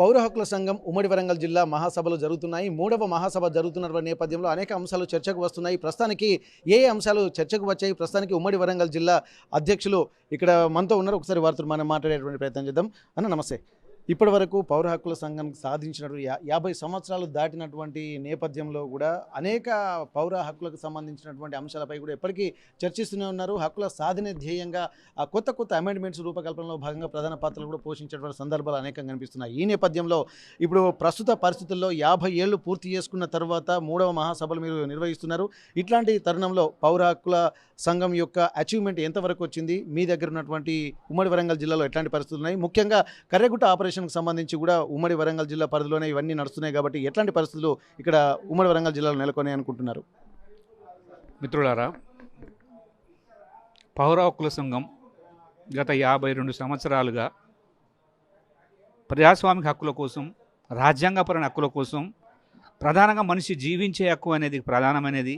పౌర హక్కుల సంఘం ఉమ్మడి వరంగల్ జిల్లా మహాసభలు జరుగుతున్నాయి. మూడవ మహాసభ జరుగుతున్న నేపథ్యంలో అనేక అంశాలు చర్చకు వస్తున్నాయి. ప్రస్తుతానికి ఏ అంశాలు చర్చకు వచ్చాయి? ప్రస్తుతానికి ఉమ్మడి వరంగల్ జిల్లా అధ్యక్షులు ఇక్కడ మనతో ఉన్నారు. ఒకసారి వారితో మనం మాట్లాడేటువంటి ప్రయత్నం చేద్దాం. అన్న నమస్తే. ఇప్పటి వరకు పౌర హక్కుల సంఘం సాధించినటువంటి 50 సంవత్సరాలు దాటినటువంటి నేపథ్యంలో కూడా అనేక పౌర హక్కులకు సంబంధించినటువంటి అంశాలపై కూడా ఎప్పటికీ చర్చిస్తూనే ఉన్నారు. హక్కుల సాధన ధ్యేయంగా కొత్త అమెండ్మెంట్స్ రూపకల్పనలో భాగంగా ప్రధాన పాత్రలు కూడా పోషించేటువంటి సందర్భాలు అనేకంగా కనిపిస్తున్నాయి. ఈ నేపథ్యంలో ఇప్పుడు ప్రస్తుత పరిస్థితుల్లో 50 ఏళ్ళు పూర్తి చేసుకున్న తర్వాత మూడవ మహాసభలు మీరు నిర్వహిస్తున్నారు. ఇట్లాంటి తరుణంలో పౌర హక్కుల సంఘం యొక్క అచీవ్మెంట్ ఎంతవరకు వచ్చింది? మీ దగ్గర ఉన్నటువంటి ఉమ్మడి వరంగల్ జిల్లాలో ఎట్లాంటి పరిస్థితులు ఉన్నాయి? ముఖ్యంగా కర్రెగుట్ట ఆపరేషన్కి సంబంధించి కూడా ఉమ్మడి వరంగల్ జిల్లా పరిధిలోనే ఇవన్నీ నడుస్తున్నాయి కాబట్టి ఎట్లాంటి పరిస్థితులు ఇక్కడ ఉమ్మడి వరంగల్ జిల్లాలో నెలకొని అనుకుంటున్నారు? మిత్రులారా, పౌర హక్కుల సంఘం గత 52 సంవత్సరాలుగా ప్రజాస్వామిక హక్కుల కోసం, రాజ్యాంగపరమైన హక్కుల కోసం, ప్రధానంగా మనిషి జీవించే హక్కు అనేది ప్రధానమైనది.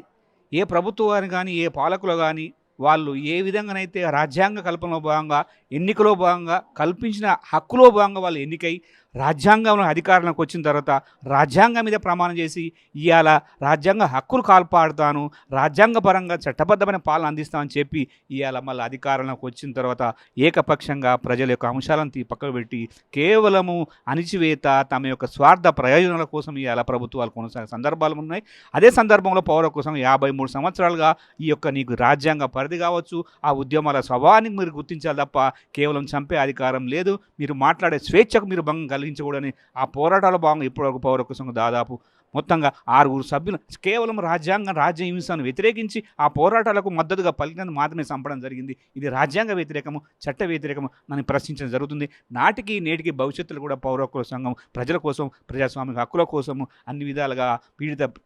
ఏ ప్రభుత్వాన్ని కానీ, ఏ పాలకులు కానీ వాళ్ళు ఏ విధంగానైతే రాజ్యాంగ కల్పనలో భాగంగా, ఎన్నికలో భాగంగా కల్పించిన హక్కులో భాగంగా వాళ్ళు ఎన్నికై రాజ్యాంగంలో అధికారంలోకి వచ్చిన తర్వాత రాజ్యాంగం మీద ప్రమాణం చేసి ఇవాళ రాజ్యాంగ హక్కులు కాల్పాడుతాను, రాజ్యాంగపరంగా చట్టబద్ధమైన పాలన అందిస్తామని చెప్పి ఇవాళ మళ్ళీ అధికారంలోకి వచ్చిన తర్వాత ఏకపక్షంగా ప్రజల యొక్క అంశాలను పక్కకు పెట్టి కేవలము అణిచివేత, తమ యొక్క స్వార్థ ప్రయోజనాల కోసం ఇవాళ ప్రభుత్వాలు కొనసాగే సందర్భాలు ఉన్నాయి. అదే సందర్భంలో పౌర కోసం 53 సంవత్సరాలుగా ఈ యొక్క నీకు రాజ్యాంగ పరిధి కావచ్చు, ఆ ఉద్యమాల స్వభావాన్ని మీరు గుర్తించాలి తప్ప కేవలం చంపే అధికారం లేదు. మీరు మాట్లాడే స్వేచ్ఛకు మీరు భంగం కలిగించకూడని ఆ పోరాటాల భాగంగా ఇప్పటివరకు పౌర హక్కుల సంఘం దాదాపు మొత్తంగా 6 సభ్యులు కేవలం రాజ్య హింసను వ్యతిరేకించి ఆ పోరాటాలకు మద్దతుగా పలికినందుకు మాత్రమే చంపడం జరిగింది. ఇది రాజ్యాంగ వ్యతిరేకము, చట్ట వ్యతిరేకము అని ప్రశ్నించడం జరుగుతుంది. నాటికి నేటికి భవిష్యత్తులో కూడా పౌర హక్కుల సంఘం ప్రజల కోసం, ప్రజాస్వామిక హక్కుల కోసము అన్ని విధాలుగా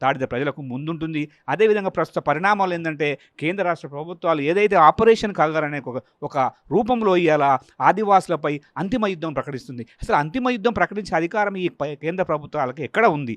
తాడిత ప్రజలకు ముందుంటుంది. అదేవిధంగా ప్రస్తుత పరిణామాలు ఏంటంటే కేంద్ర రాష్ట్ర ప్రభుత్వాలు ఏదైతే ఆపరేషన్ కాగర్ అనే ఒక రూపంలో ఇవాళ ఆదివాసులపై అంతిమ యుద్ధం ప్రకటిస్తుంది. అసలు అంతిమ యుద్ధం ప్రకటించే అధికారం ఈ కేంద్ర ప్రభుత్వాలకు ఎక్కడ ఉంది?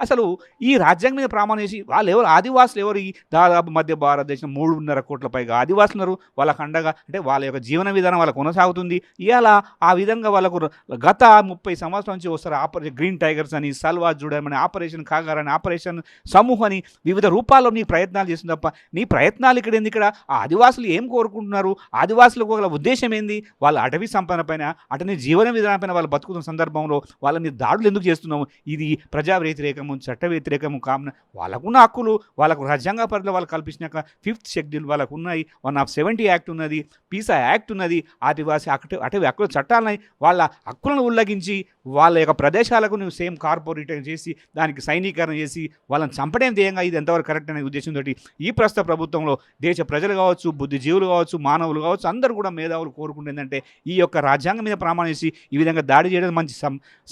అసలు ఈ రాజ్యాంగం మీద ప్రమాణం చేసి వాళ్ళు ఎవరు ఆదివాసులు ఎవరు? ఈ దాదాపు మధ్య భారతదేశం 3.5 కోట్ల పైగా ఆదివాసులు ఉన్నారు. వాళ్ళకు అండగా అంటే వాళ్ళ యొక్క జీవన విధానం వాళ్ళకు కొనసాగుతుంది. ఇవాళ ఆ విధంగా వాళ్ళకు గత 30 సంవత్సరాల నుంచి వస్తారు ఆపరేషన్ గ్రీన్ టైగర్స్ అని, సల్వా జుడమని, ఆపరేషన్ కాగార్ అని, ఆపరేషన్ సమూహ్ అని వివిధ రూపాల్లో నీ ప్రయత్నాలు చేస్తుంది తప్ప నీ ప్రయత్నాలు ఇక్కడ ఏంది? ఇక్కడ ఆ ఆదివాసులు ఏం కోరుకుంటున్నారు? ఆదివాసులకు వాళ్ళ ఉద్దేశం ఏంది? వాళ్ళ అటవీ సంపద పైన, అటవీ జీవన విధానం పైన వాళ్ళు బతుకుతున్న సందర్భంలో వాళ్ళని దాడులు ఎందుకు చేస్తున్నాము? ఇది ప్రజా వ్యతిరేకము, చట్ట వ్యతిరేకము కామన్. వాళ్ళకున్న హక్కులు వాళ్ళకు రాజ్యాంగ పరిధిలో వాళ్ళు కల్పించినాక 5th షెడ్యూల్ వాళ్ళకు ఉన్నాయి, 170 యాక్ట్ ఉన్నది, పీసా యాక్ట్ ఉన్నది, ఆదివాసీ అటవీ హక్కుల చట్టాలున్నాయి. వాళ్ళ హక్కులను ఉల్లంఘించి వాళ్ళ యొక్క ప్రదేశాలకు నువ్వు సేమ్ కార్పొరేట్ చేసి దానికి సైనికరణ చేసి వాళ్ళని చంపడం ధ్యేయంగా ఇది ఎంతవరకు కరెక్ట్ అనే ఉద్దేశంతో ఈ ప్రస్తుత ప్రభుత్వంలో దేశ ప్రజలు కావచ్చు, బుద్ధిజీవులు కావచ్చు, మానవులు కావచ్చు, అందరూ కూడా మేధావులు కోరుకుంటుందంటే ఈ యొక్క రాజ్యాంగం మీద ప్రమాణం చేసి ఈ విధంగా దాడి చేయడం మంచి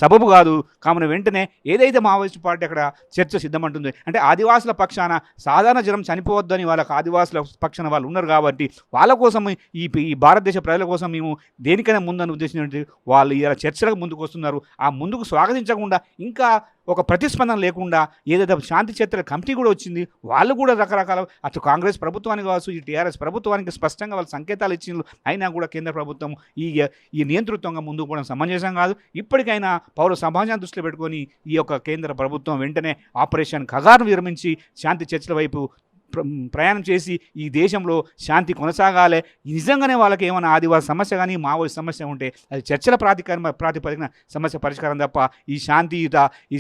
సబబు కాదు. కావున వెంటనే ఏదైతే మావోయిస్ట్ పార్టీ అక్కడ చర్చ సిద్ధమంటుంది అంటే ఆదివాసుల పక్షాన సాధారణ జనం చనిపోవద్దని వాళ్ళకి ఆదివాసుల పక్షాన వాళ్ళు ఉన్నారు కాబట్టి వాళ్ళ కోసం ఈ భారతదేశ ప్రజల కోసం మేము దేనికైనా ముందని ఉద్దేశించి వాళ్ళు ఇలా చర్చలకు ముందుకు వస్తున్నారు. ఆ ముందుకు స్వాగతించకుండా ఇంకా ఒక ప్రతిస్పందన లేకుండా ఏదైతే శాంతి చర్చల కమిటీ కూడా వచ్చింది, వాళ్ళు కూడా రకరకాల అటు కాంగ్రెస్ ప్రభుత్వానికి కావచ్చు, ఈ టీఆర్ఎస్ ప్రభుత్వానికి స్పష్టంగా వాళ్ళు సంకేతాలు ఇచ్చిండ్రు. అయినా కూడా కేంద్ర ప్రభుత్వం ఈ నియంతృత్వంగా ముందుకు పోవడం సమంజసం కాదు. ఇప్పటికైనా పౌర సమాజాన్ని దృష్టిలో పెట్టుకొని ఈ యొక్క కేంద్ర ప్రభుత్వం వెంటనే ఆపరేషన్ కగార్ను విరమించి శాంతి చర్చల వైపు ప్రయాణం చేసి ఈ దేశంలో శాంతి కొనసాగాలి. నిజంగానే వాళ్ళకి ఏమైనా ఆదివాసీ సమస్య కానీ మావోయిస్ట్ సమస్య ఉంటే అది చర్చల ప్రాతిపదికన సమస్య పరిష్కారం తప్ప ఈ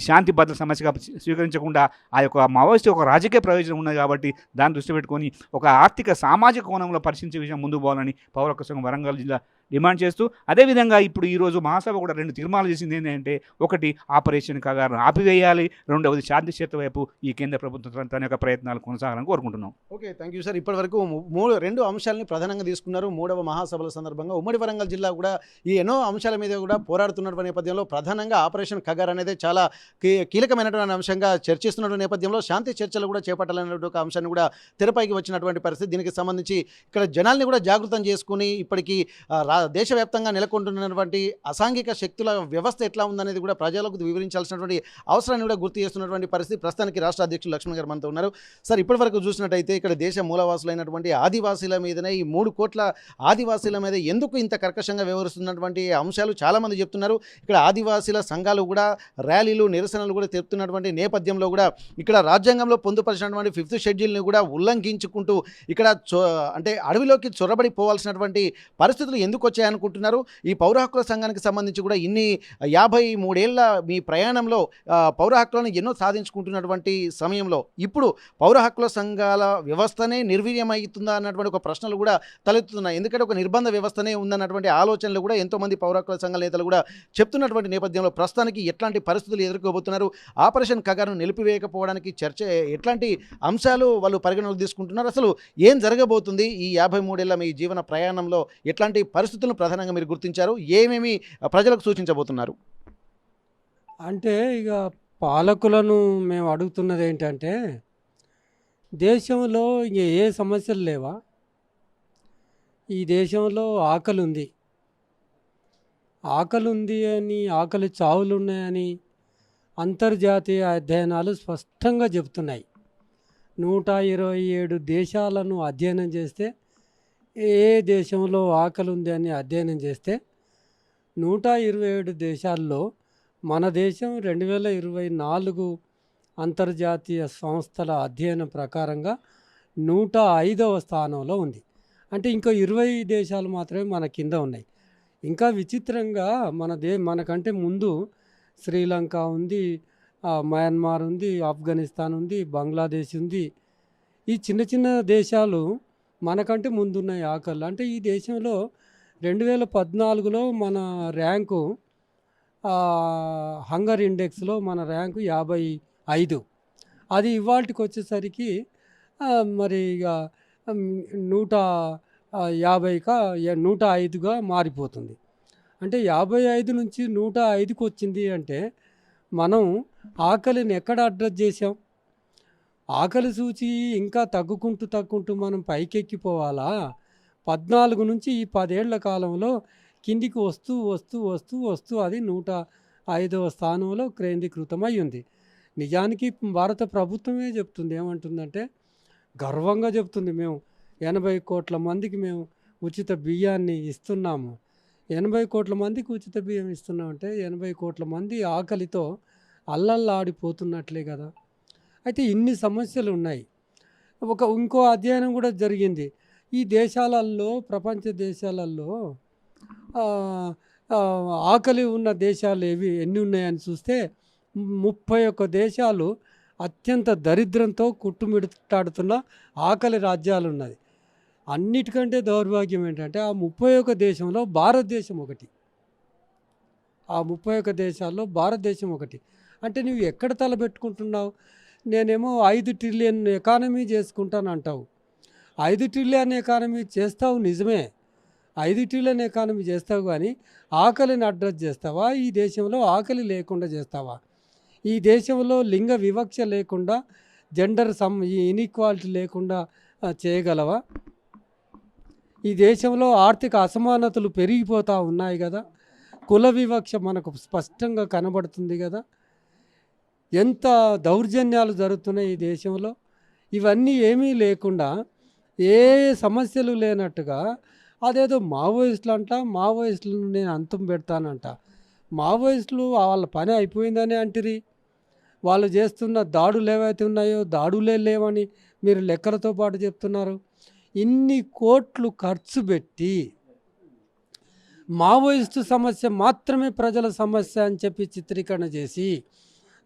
శాంతి భద్రత సమస్యగా స్వీకరించకుండా ఆ యొక్క మావోయిస్ట్ ఒక రాజకీయ ప్రయోజనం ఉన్నది కాబట్టి దాన్ని దృష్టి పెట్టుకొని ఒక ఆర్థిక సామాజిక కోణంలో పరిశీలించే విషయం ముందుకు పోవాలని పౌర హక్కుల సంఘం వరంగల్ జిల్లా డిమాండ్ చేస్తూ, అదేవిధంగా ఇప్పుడు ఈరోజు మహాసభ కూడా 2 తీర్మానాలు చేసింది. ఏంటంటే ఒకటి ఆపరేషన్ కగారును ఆపివేయాలి, రెండవది శాంతి చర్చల వైపు ఈ కేంద్ర ప్రభుత్వం తన యొక్క ప్రయత్నాలు కొనసాగాలని కోరుకుంటున్నాం. Okay, thank you sir. ఇప్పటివరకు 2 అంశాలని ప్రధానంగా తీసుకున్నారు. మూడవ మహాసభల సందర్భంగా ఉమ్మడి వరంగల్ జిల్లా కూడా ఈ ఎన్నో అంశాల మీద కూడా పోరాడుతున్న నేపథ్యంలో ప్రధానంగా ఆపరేషన్ కగార్ అనేది చాలా కీలకమైనటువంటి అంశంగా చర్చిస్తున్న నేపథ్యంలో శాంతి చర్చలు కూడా చేపట్టాలనే ఒక అంశాన్ని కూడా తెరపైకి వచ్చినటువంటి పరిస్థితి. దీనికి సంబంధించి ఇక్కడ జనాల్ని కూడా జాగృతం చేసుకుని ఇప్పటికీ దేశవ్యాప్తంగా నెలకొంటున్నటువంటి అసాంఘిక శక్తుల వ్యవస్థ ఎట్లా ఉందనేది కూడా ప్రజలకు వివరించాల్సినటువంటి అవసరాన్ని కూడా గుర్తు చేస్తున్నటువంటి పరిస్థితి ప్రస్తుతానికి రాష్ట్ర అధ్యక్షులు లక్ష్మణ్ గారు మనతో ఉన్నారు. సార్, ఇప్పటివరకు చూసినట్టయితే ఇక్కడ దేశ మూలవాసులైనటువంటి ఆదివాసీల మీదనే ఈ 3 కోట్ల ఆదివాసీల మీద ఎందుకు ఇంత కర్కశంగా వ్యవహరిస్తున్నటువంటి అంశాలు చాలామంది చెప్తున్నారు. ఇక్కడ ఆదివాసీల సంఘాలు కూడా ర్యాలీలు నిరసనలు కూడా తెలుపుతున్నటువంటి నేపథ్యంలో కూడా ఇక్కడ రాజ్యాంగంలో పొందుపరిచినటువంటి 5th షెడ్యూల్ని కూడా ఉల్లంఘించుకుంటూ ఇక్కడ అంటే అడవిలోకి చొరబడి పోవాల్సినటువంటి పరిస్థితులు ఎందుకు వచ్చాయనుకుంటున్నారు? ఈ పౌర హక్కుల సంఘానికి సంబంధించి కూడా ఇన్ని 53 ఏళ్ల మీ ప్రయాణంలో పౌర హక్కులను ఎన్నో సాధించుకుంటున్నటువంటి సమయంలో ఇప్పుడు పౌర హక్కుల సంఘాల వ్యవస్థనే నిర్వీర్యమవుతుందా అన్నటువంటి ఒక ప్రశ్నలు కూడా తలెత్తుతున్నాయి. ఎందుకంటే ఒక నిర్బంధ వ్యవస్థనే ఉందన్నటువంటి ఆలోచనలు కూడా ఎంతోమంది పౌర హక్కుల సంఘాల నేతలు కూడా చెప్తున్నటువంటి నేపథ్యంలో ప్రస్తుతానికి ఎట్లాంటి పరిస్థితులు ఎదుర్కోబోతున్నారు? ఆపరేషన్ కగారును నిలిపివేయకపోవడానికి చర్చ ఎట్లాంటి అంశాలు వాళ్ళు పరిగణలోకి తీసుకుంటున్నారు? అసలు ఏం జరగబోతుంది ఈ 53 ఏళ్ల మీ జీవన ప్రయాణంలో? ఎట్లాంటి పరిస్థితులను ప్రధానంగా మీరు గుర్తించారు? ఏమేమి ప్రజలకు సూచించబోతున్నారు? అంటే ఇక పాలకులను మేము అడుగుతున్నది ఏంటంటే, దేశంలో ఇంక ఏ సమస్యలు లేవా? ఈ దేశంలో ఆకలి ఉంది అని, ఆకలి చావులు ఉన్నాయని అంతర్జాతీయ అధ్యయనాలు స్పష్టంగా చెబుతున్నాయి. 127 దేశాలను అధ్యయనం చేస్తే, ఏ దేశంలో ఆకలి ఉంది అని అధ్యయనం చేస్తే 127 దేశాల్లో మన దేశం 2024 అంతర్జాతీయ సంస్థల అధ్యయనం ప్రకారంగా 105వ స్థానంలో ఉంది. అంటే ఇంకా 20 దేశాలు మాత్రమే మన కింద ఉన్నాయి. ఇంకా విచిత్రంగా మనకంటే ముందు శ్రీలంక ఉంది, మయన్మార్ ఉంది, ఆఫ్ఘనిస్తాన్ ఉంది, బంగ్లాదేశ్ ఉంది. ఈ చిన్న చిన్న దేశాలు మనకంటే ముందున్నాయి ఆకలి. అంటే ఈ దేశంలో 2014లో మన ర్యాంకు హంగర్ ఇండెక్స్లో మన ర్యాంకు 55. అది ఇవాళకి వచ్చేసరికి మరి ఇక 105గా మారిపోతుంది. అంటే 55 నుంచి 105కి వచ్చింది అంటే మనం ఆకలిని ఎక్కడ అడ్రస్ చేసాం? ఆకలి సూచి ఇంకా తగ్గుకుంటూ మనం పైకెక్కిపోవాలా? 14 నుంచి ఈ 10 ఏళ్ల కాలంలో కిందికి వస్తూ అది 105వ స్థానంలో కేంద్రీకృతమై ఉంది. నిజానికి భారత ప్రభుత్వమే చెప్తుంది, ఏమంటుందంటే గర్వంగా చెప్తుంది, మేము 80 కోట్ల మందికి మేము ఉచిత బియ్యాన్ని ఇస్తున్నాము. 80 కోట్ల మందికి ఉచిత బియ్యం ఇస్తున్నామంటే 80 కోట్ల మంది ఆకలితో అల్లల్లాడిపోతున్నట్లే కదా. అయితే ఇన్ని సమస్యలు ఉన్నాయి. ఇంకో అధ్యయనం కూడా జరిగింది. ఈ దేశాలలో, ప్రపంచ దేశాలలో ఆకలి ఉన్న దేశాలు ఎన్ని ఉన్నాయని చూస్తే 31 దేశాలు అత్యంత దరిద్రంతో కుట్టుమిట్టాడుతున్న ఆకలి రాజ్యాలు ఉన్నది. అన్నిటికంటే దౌర్భాగ్యం ఏంటంటే ఆ 31 దేశంలో భారతదేశం ఒకటి. ఆ 31 దేశాల్లో భారతదేశం ఒకటి. అంటే నువ్వు ఎక్కడ తలబెట్టుకుంటున్నావు? నేనేమో 5 ట్రిలియన్ ఎకానమీ చేసుకుంటాను అంటావు. 5 ట్రిలియన్ ఎకానమీ చేస్తావు నిజమే, 5 ట్రిలియన్ ఎకానమీ చేస్తావు, కానీ ఆకలిని అడ్రస్ చేస్తావా? ఈ దేశంలో ఆకలి లేకుండా చేస్తావా? ఈ దేశంలో లింగ వివక్ష లేకుండా, జెండర్ ఇన్ఈక్వాలిటీ లేకుండా చేయగలవా? ఈ దేశంలో ఆర్థిక అసమానతలు పెరిగిపోతూ ఉన్నాయి కదా, కుల వివక్ష మనకు స్పష్టంగా కనబడుతుంది కదా, ఎంత దౌర్జన్యాలు జరుగుతున్నాయి ఈ దేశంలో. ఇవన్నీ ఏమీ లేకుండా, ఏ సమస్యలు లేనట్టుగా అదేదో మావోయిస్టులను నేను అంతం పెడతానంట. మావోయిస్టులు వాళ్ళ పని అయిపోయిందని అంటిరి. వాళ్ళు చేస్తున్న దాడులు ఏవైతే ఉన్నాయో దాడులే లేవని మీరు లెక్కలతో పాటు చెప్తున్నారు. ఇన్ని కోట్లు ఖర్చు పెట్టి మావోయిస్టు సమస్య మాత్రమే ప్రజల సమస్య అని చెప్పి చిత్రీకరణ చేసి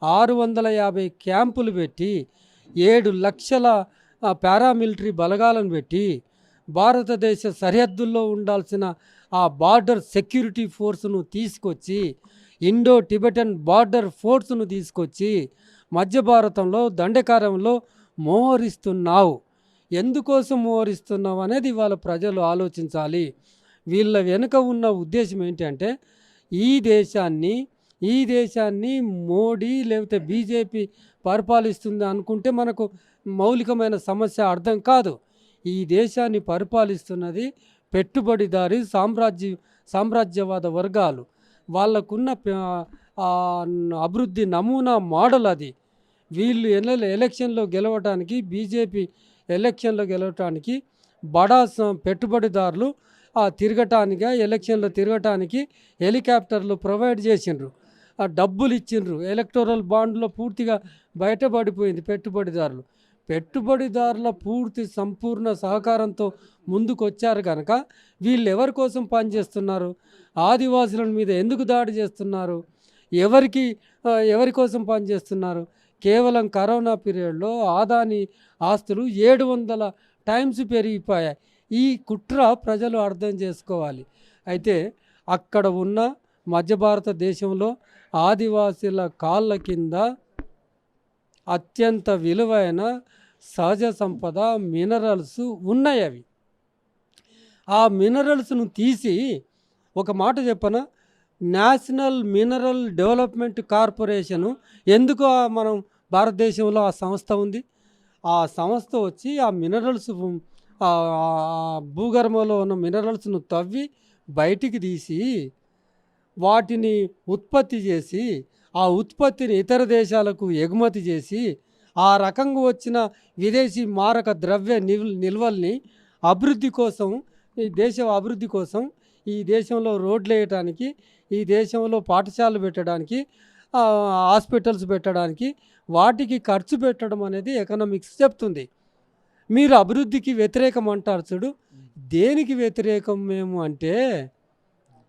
650 క్యాంపులు పెట్టి 7 లక్షల పారామిలిటరీ బలగాలను పెట్టి భారతదేశ సరిహద్దుల్లో ఉండాల్సిన ఆ బార్డర్ సెక్యూరిటీ ఫోర్స్ను తీసుకొచ్చి, ఇండో టిబెటన్ బార్డర్ ఫోర్స్ను తీసుకొచ్చి మధ్య భారతంలో దండకారంలో మోహరిస్తున్నావు. ఎందుకోసం మోహరిస్తున్నావు అనేది ఇవాళ ప్రజలు ఆలోచించాలి. వీళ్ళ వెనుక ఉన్న ఉద్దేశం ఏంటంటే ఈ దేశాన్ని మోడీ లేకపోతే బీజేపీ పరిపాలిస్తుంది అనుకుంటే మనకు మౌలికమైన సమస్య అర్థం కాదు. ఈ దేశాన్ని పరిపాలిస్తున్నది పెట్టుబడిదారి సామ్రాజ్యవాద వర్గాలు వాళ్ళకున్న అభివృద్ధి నమూనా మోడల్ అది. వీళ్ళు ఎలక్షన్లో గెలవటానికి, బీజేపీ ఎలక్షన్లో గెలవటానికి బడా పెట్టుబడిదారులు తిరగటానికి, ఎలక్షన్లో తిరగటానికి హెలికాప్టర్లు ప్రొవైడ్ చేసిండ్రు, డబ్బులు ఇచ్చిండ్రు. ఎలక్టోరల్ బాండ్లో పూర్తిగా బయటపడిపోయింది పెట్టుబడిదారుల పూర్తి సంపూర్ణ సహకారంతో ముందుకు వచ్చారు కనుక వీళ్ళు ఎవరి కోసం పనిచేస్తున్నారు? ఆదివాసుల మీద ఎందుకు దాడి చేస్తున్నారు? ఎవరి కోసం పనిచేస్తున్నారు? కేవలం కరోనా పీరియడ్లో ఆదాని ఆస్తులు 700 టైమ్స్ పెరిగిపోయాయి. ఈ కుట్ర ప్రజలు అర్థం చేసుకోవాలి. అయితే అక్కడ ఉన్న మధ్య భారతదేశంలో ఆదివాసీల కాళ్ళ కింద అత్యంత విలువైన సహజ సంపద మినరల్స్ ఉన్నాయి. అవి ఆ మినరల్స్ను తీసి, ఒక మాట చెప్పన, నేషనల్ మినరల్ డెవలప్మెంట్ కార్పొరేషను ఎందుకు మనం భారతదేశంలో ఆ సంస్థ ఉంది. ఆ సంస్థ వచ్చి ఆ మినరల్స్, భూగర్భంలో ఉన్న మినరల్స్ను తవ్వి బయటికి తీసి వాటిని ఉత్పత్తి చేసి, ఆ ఉత్పత్తిని ఇతర దేశాలకు ఎగుమతి చేసి, ఆ రకంగా వచ్చిన విదేశీ మారక ద్రవ్య నిల్వల్ని అభివృద్ధి కోసం, ఈ దేశ అభివృద్ధి కోసం, ఈ దేశంలో రోడ్లు వేయటానికి, ఈ దేశంలో పాఠశాలలు పెట్టడానికి, హాస్పిటల్స్ పెట్టడానికి, వాటికి ఖర్చు పెట్టడం అనేది ఎకనామిక్స్ చెప్తుంది. మీరు అభివృద్ధికి వ్యతిరేకం అంటారు చూడు. దేనికి వ్యతిరేకం మేము అంటే,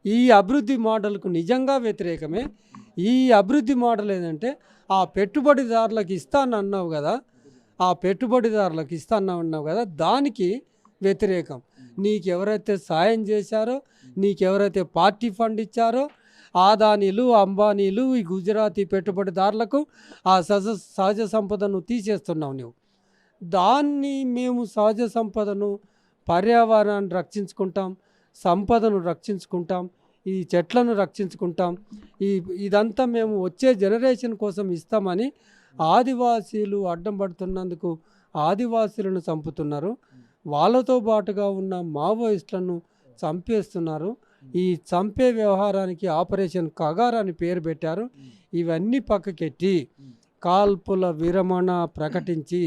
ఈ అభివృద్ధి మోడల్కు నిజంగా వ్యతిరేకమే. ఈ అభివృద్ధి మోడల్ ఏంటంటే, ఆ పెట్టుబడిదారులకు ఇస్తానన్నావు కదా, దానికి వ్యతిరేకం. నీకెవరైతే సాయం చేశారో, నీకెవరైతే పార్టీ ఫండ్ ఇచ్చారో, ఆదానీలు, అంబానీలు, ఈ గుజరాతీ పెట్టుబడిదారులకు ఆ సహజ సంపదను తీసేస్తున్నావు నువ్వు. దాన్ని మేము సహజ సంపదను, పర్యావరణాన్ని రక్షించుకుంటాం, సంపదను రక్షించుకుంటాం, ఈ చెట్లను రక్షించుకుంటాం, ఇదంతా మేము వచ్చే జనరేషన్ కోసం ఇస్తామని ఆదివాసీలు అడ్డం పడుతున్నందుకు ఆదివాసీలను చంపుతున్నారు. వాళ్ళతో పాటుగా ఉన్న మావోయిస్టులను చంపేస్తున్నారు. ఈ చంపే వ్యవహారానికి ఆపరేషన్ కగార్ అని పేరు పెట్టారు. ఇవన్నీ పక్కకెట్టి కాల్పుల విరమణ ప్రకటించి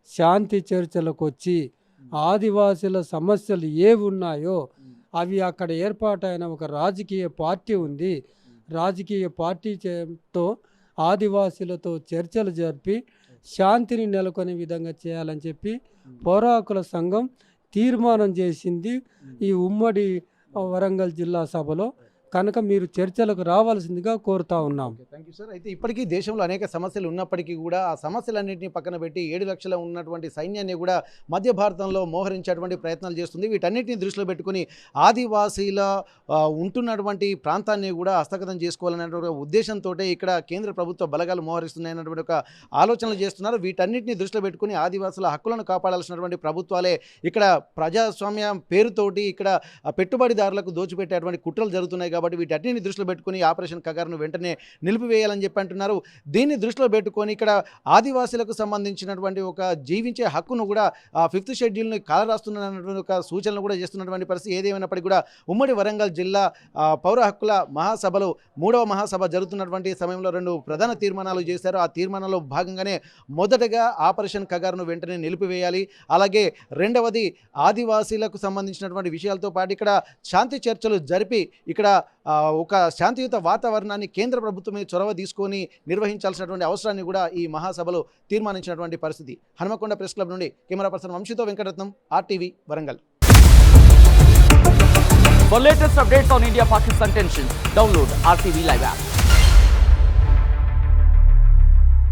శాంతి చర్చలకు వచ్చి ఆదివాసీల సమస్యలు ఏవి ఉన్నాయో అవి అక్కడ ఏర్పాటైన ఒక రాజకీయ పార్టీ ఉంది. రాజకీయ పార్టీతో ఆదివాసీలతో చర్చలు జరిపి శాంతిని నెలకొనే విధంగా చేయాలని చెప్పి పౌరాకుల సంఘం తీర్మానం చేసింది ఈ ఉమ్మడి వరంగల్ జిల్లా సభలో. కనుక మీరు చర్చలకు రావాల్సిందిగా కోరుతా ఉన్నాం. Thank you sir. అయితే ఇప్పటికీ దేశంలో అనేక సమస్యలు ఉన్నప్పటికీ కూడా ఆ సమస్యలన్నింటినీ పక్కన పెట్టి 7 లక్షల ఉన్నటువంటి సైన్యాన్ని కూడా మధ్య భారతంలో మోహరించేటువంటి ప్రయత్నాలు చేస్తుంది. వీటన్నిటిని దృష్టిలో పెట్టుకుని ఆదివాసీల ఉంటున్నటువంటి ప్రాంతాన్ని కూడా హస్తగతం చేసుకోవాలనేటువంటి ఉద్దేశంతో ఇక్కడ కేంద్ర ప్రభుత్వ బలగాలు మోహరిస్తున్నాయన్నటువంటి ఒక ఆలోచనలు చేస్తున్నారు. వీటన్నిటిని దృష్టిలో పెట్టుకుని ఆదివాసుల హక్కులను కాపాడాల్సినటువంటి ప్రభుత్వాలే ఇక్కడ ప్రజాస్వామ్యం పేరుతోటి ఇక్కడ పెట్టుబడిదారులకు దోచిపెట్టేటువంటి కుట్రలు జరుగుతున్నాయి. కాబట్టి వీటన్నిటిని దృష్టిలో పెట్టుకుని ఆపరేషన్ కగార్ను వెంటనే నిలిపివేయాలని చెప్పి అంటున్నారు. దీన్ని దృష్టిలో పెట్టుకొని ఇక్కడ ఆదివాసీలకు సంబంధించినటువంటి ఒక జీవించే హక్కును కూడా 5th షెడ్యూల్ని కాలరాస్తున్నటువంటి ఒక సూచనలు కూడా చేస్తున్నటువంటి పరిస్థితి. ఏదేమైనప్పటికీ కూడా ఉమ్మడి వరంగల్ జిల్లా పౌర హక్కుల మహాసభలో 3వ మహాసభ జరుగుతున్నటువంటి సమయంలో 2 ప్రధాన తీర్మానాలు చేశారు. ఆ తీర్మానంలో భాగంగానే మొదటగా ఆపరేషన్ కగార్ను వెంటనే నిలిపివేయాలి. అలాగే రెండవది ఆదివాసీలకు సంబంధించినటువంటి విషయాలతో పాటు ఇక్కడ శాంతి చర్చలు జరిపి ఇక్కడ ఒక శాంతియుత వాతావరణాన్ని కేంద్ర ప్రభుత్వమే చొరవ తీసుకొని నిర్వహించాల్సినటువంటి అవసరాన్ని కూడా ఈ మహాసభలో తీర్మానించినటువంటి పరిస్థితి. హనుమకొండ ప్రెస్ క్లబ్ నుండి కెమెరా పర్సన్ వంశీతో Venkataratnam, RTV Warangal. For latest updates on India-Pakistan tensions, download RTV Live app.